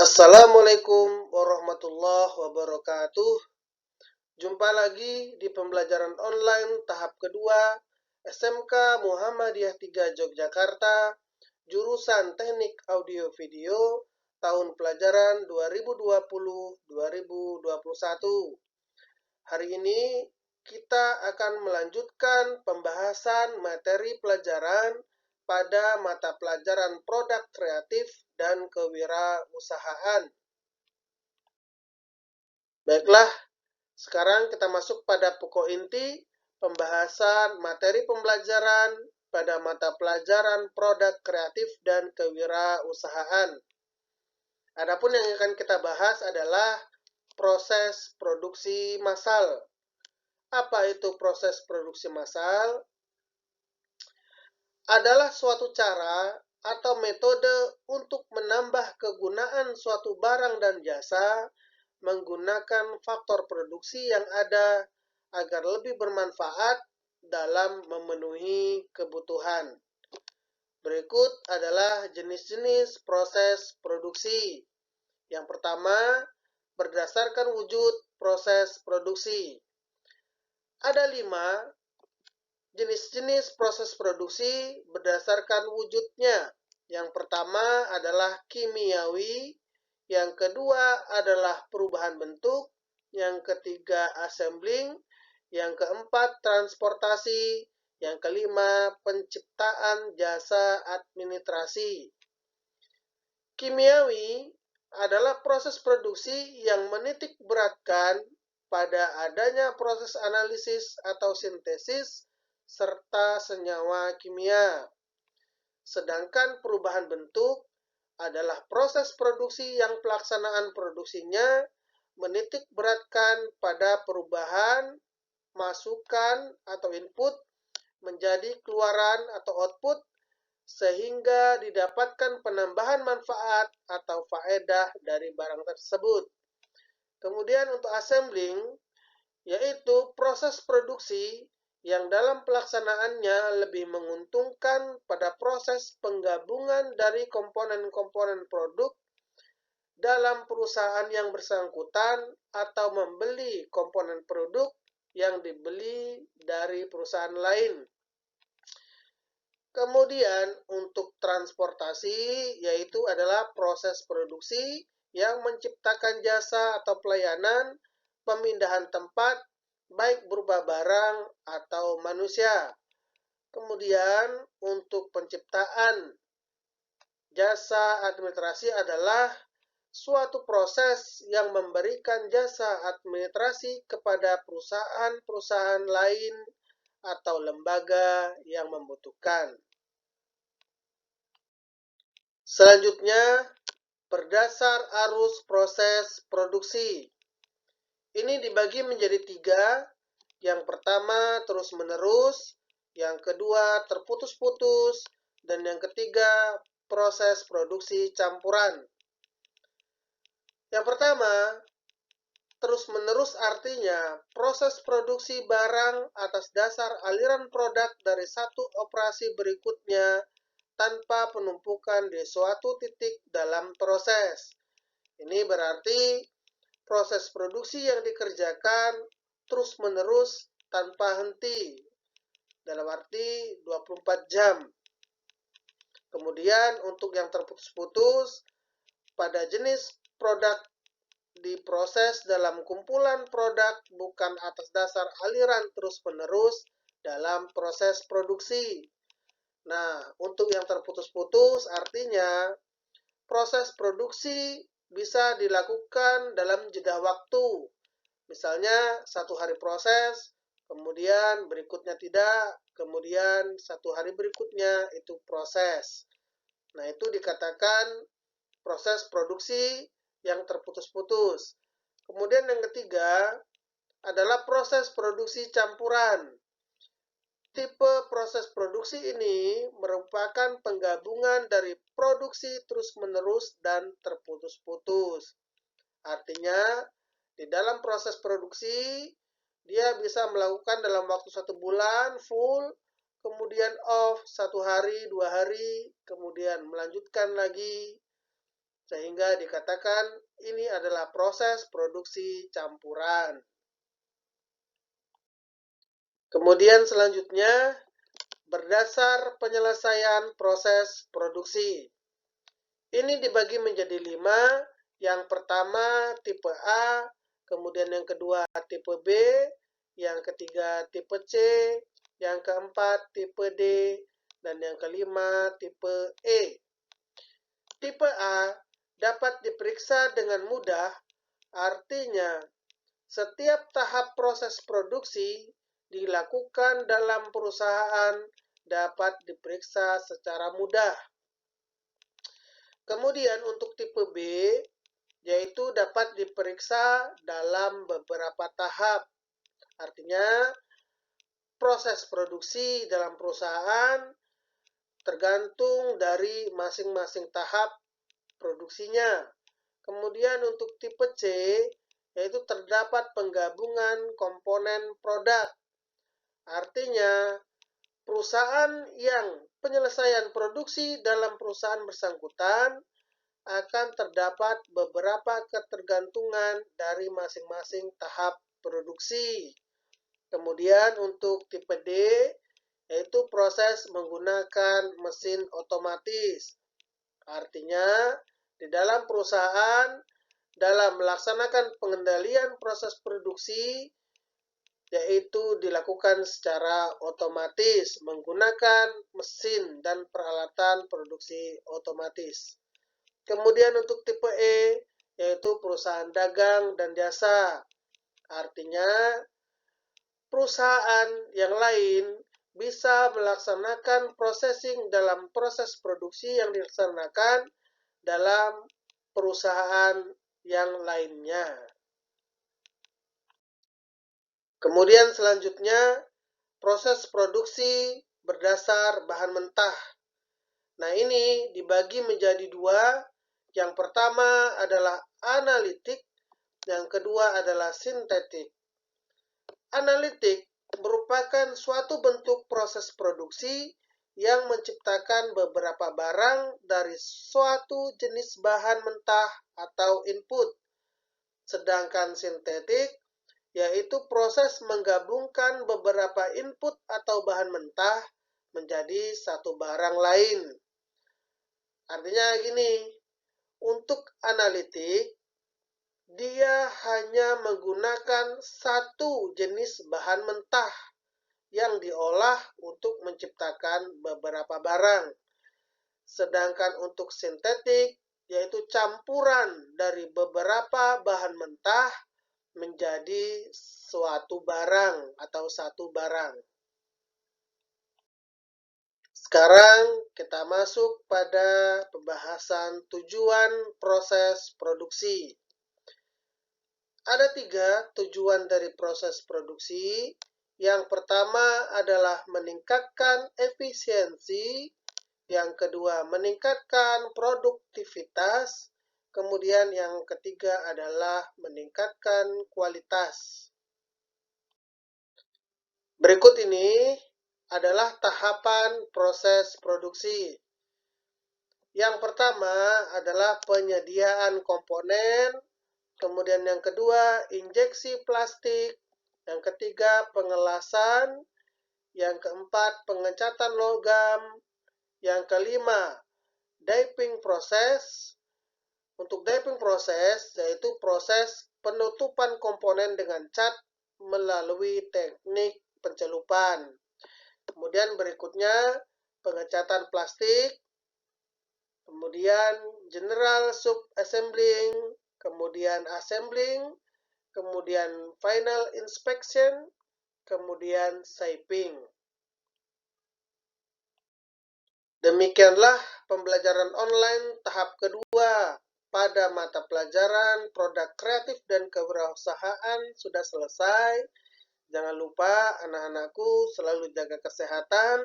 Assalamualaikum warahmatullahi wabarakatuh. Jumpa lagi di pembelajaran online tahap kedua SMK Muhammadiyah 3 Yogyakarta, jurusan Teknik Audio Video, tahun pelajaran 2020-2021. Hari ini kita akan melanjutkan pembahasan materi pelajaran pada mata pelajaran produk kreatif dan kewirausahaan. Baiklah, sekarang kita masuk pada pokok inti pembahasan materi pembelajaran pada mata pelajaran produk kreatif dan kewirausahaan. Adapun yang akan kita bahas adalah proses produksi massal. Apa itu proses produksi massal? Adalah suatu cara atau metode untuk menambah kegunaan suatu barang dan jasa menggunakan faktor produksi yang ada agar lebih bermanfaat dalam memenuhi kebutuhan. Berikut adalah jenis-jenis proses produksi. Yang pertama, berdasarkan wujud proses produksi. Ada 5 jenis-jenis proses produksi berdasarkan wujudnya. Yang pertama adalah kimiawi, yang kedua adalah perubahan bentuk, yang ketiga assembling, yang keempat transportasi, yang kelima penciptaan jasa administrasi. Kimiawi adalah proses produksi yang menitik beratkan pada adanya proses analisis atau sintesis serta senyawa kimia. Sedangkan perubahan bentuk adalah proses produksi yang pelaksanaan produksinya menitik beratkan pada perubahan masukan atau input menjadi keluaran atau output sehingga didapatkan penambahan manfaat atau faedah dari barang tersebut. Kemudian untuk assembling, yaitu proses produksi yang dalam pelaksanaannya lebih menguntungkan pada proses penggabungan dari komponen-komponen produk dalam perusahaan yang bersangkutan atau membeli komponen produk yang dibeli dari perusahaan lain. Kemudian untuk transportasi, yaitu adalah proses produksi yang menciptakan jasa atau pelayanan pemindahan tempat baik berupa barang atau manusia. Kemudian untuk penciptaan jasa administrasi adalah suatu proses yang memberikan jasa administrasi kepada perusahaan-perusahaan lain atau lembaga yang membutuhkan. Selanjutnya, berdasar arus proses produksi. Ini dibagi menjadi 3. Yang pertama terus-menerus, yang kedua terputus-putus, dan yang ketiga proses produksi campuran. Yang pertama, terus-menerus artinya proses produksi barang atas dasar aliran produk dari satu operasi berikutnya tanpa penumpukan di suatu titik dalam proses. Ini berarti proses produksi yang dikerjakan terus-menerus tanpa henti, dalam arti 24 jam. Kemudian untuk yang terputus-putus, pada jenis produk diproses dalam kumpulan produk bukan atas dasar aliran terus-menerus dalam proses produksi. Nah, untuk yang terputus-putus artinya proses produksi bisa dilakukan dalam jeda waktu. Misalnya 1 hari proses, kemudian berikutnya tidak, kemudian 1 hari berikutnya itu proses. Nah, itu dikatakan proses produksi yang terputus-putus. Kemudian yang ketiga adalah proses produksi campuran. Tipe proses produksi ini merupakan penggabungan dari produksi terus-menerus dan terputus-putus. Artinya, di dalam proses produksi, dia bisa melakukan dalam waktu 1 bulan full, kemudian off 1 hari, 2 hari, kemudian melanjutkan lagi. sehingga dikatakan ini adalah proses produksi campuran. Kemudian selanjutnya, berdasar penyelesaian proses produksi. Ini dibagi menjadi 5. Yang pertama tipe A, kemudian yang kedua tipe B, yang ketiga tipe C, yang keempat tipe D, dan yang kelima tipe E. Tipe A dapat diperiksa dengan mudah, artinya setiap tahap proses produksi dilakukan dalam perusahaan dapat diperiksa secara mudah. Kemudian untuk tipe B, yaitu dapat diperiksa dalam beberapa tahap. Artinya, proses produksi dalam perusahaan tergantung dari masing-masing tahap produksinya. Kemudian untuk tipe C, yaitu terdapat penggabungan komponen produk. Artinya, perusahaan yang penyelesaian produksi dalam perusahaan bersangkutan akan terdapat beberapa ketergantungan dari masing-masing tahap produksi. Kemudian untuk tipe D, yaitu proses menggunakan mesin otomatis. Artinya, di dalam perusahaan, dalam melaksanakan pengendalian proses produksi, yaitu dilakukan secara otomatis menggunakan mesin dan peralatan produksi otomatis. Kemudian untuk tipe E, yaitu perusahaan dagang dan jasa. Artinya, perusahaan yang lain bisa melaksanakan processing dalam proses produksi yang dilaksanakan dalam perusahaan yang lainnya. Kemudian selanjutnya, proses produksi berdasar bahan mentah. Nah, ini dibagi menjadi 2. Yang pertama adalah analitik, yang kedua adalah sintetik. Analitik merupakan suatu bentuk proses produksi yang menciptakan beberapa barang dari suatu jenis bahan mentah atau input. Sedangkan sintetik yaitu proses menggabungkan beberapa input atau bahan mentah menjadi satu barang lain. Artinya gini, untuk analitik, dia hanya menggunakan satu jenis bahan mentah yang diolah untuk menciptakan beberapa barang. Sedangkan untuk sintetik, yaitu campuran dari beberapa bahan mentah menjadi suatu barang atau satu barang. Sekarang kita masuk pada pembahasan tujuan proses produksi. Ada 3 tujuan dari proses produksi. Yang pertama adalah meningkatkan efisiensi, yang kedua meningkatkan produktivitas, kemudian yang ketiga adalah meningkatkan kualitas. Berikut ini adalah tahapan proses produksi. Yang pertama adalah penyediaan komponen, kemudian yang kedua injeksi plastik, yang ketiga pengelasan, yang keempat pengecatan logam, yang kelima diping proses. Untuk diping proses yaitu proses penutupan komponen dengan cat melalui teknik pencelupan. Kemudian berikutnya pengecatan plastik, kemudian general sub-assembling, kemudian assembling, kemudian final inspection, kemudian shaping. Demikianlah pembelajaran online tahap kedua pada mata pelajaran produk kreatif dan kewirausahaan sudah selesai. Jangan lupa anak-anakku selalu jaga kesehatan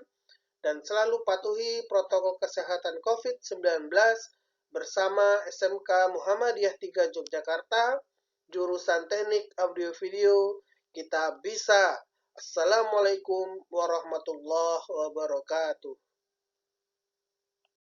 dan selalu patuhi protokol kesehatan COVID-19 bersama SMK Muhammadiyah 3 Yogyakarta, jurusan Teknik Audio Video. Kita bisa. Assalamualaikum warahmatullahi wabarakatuh.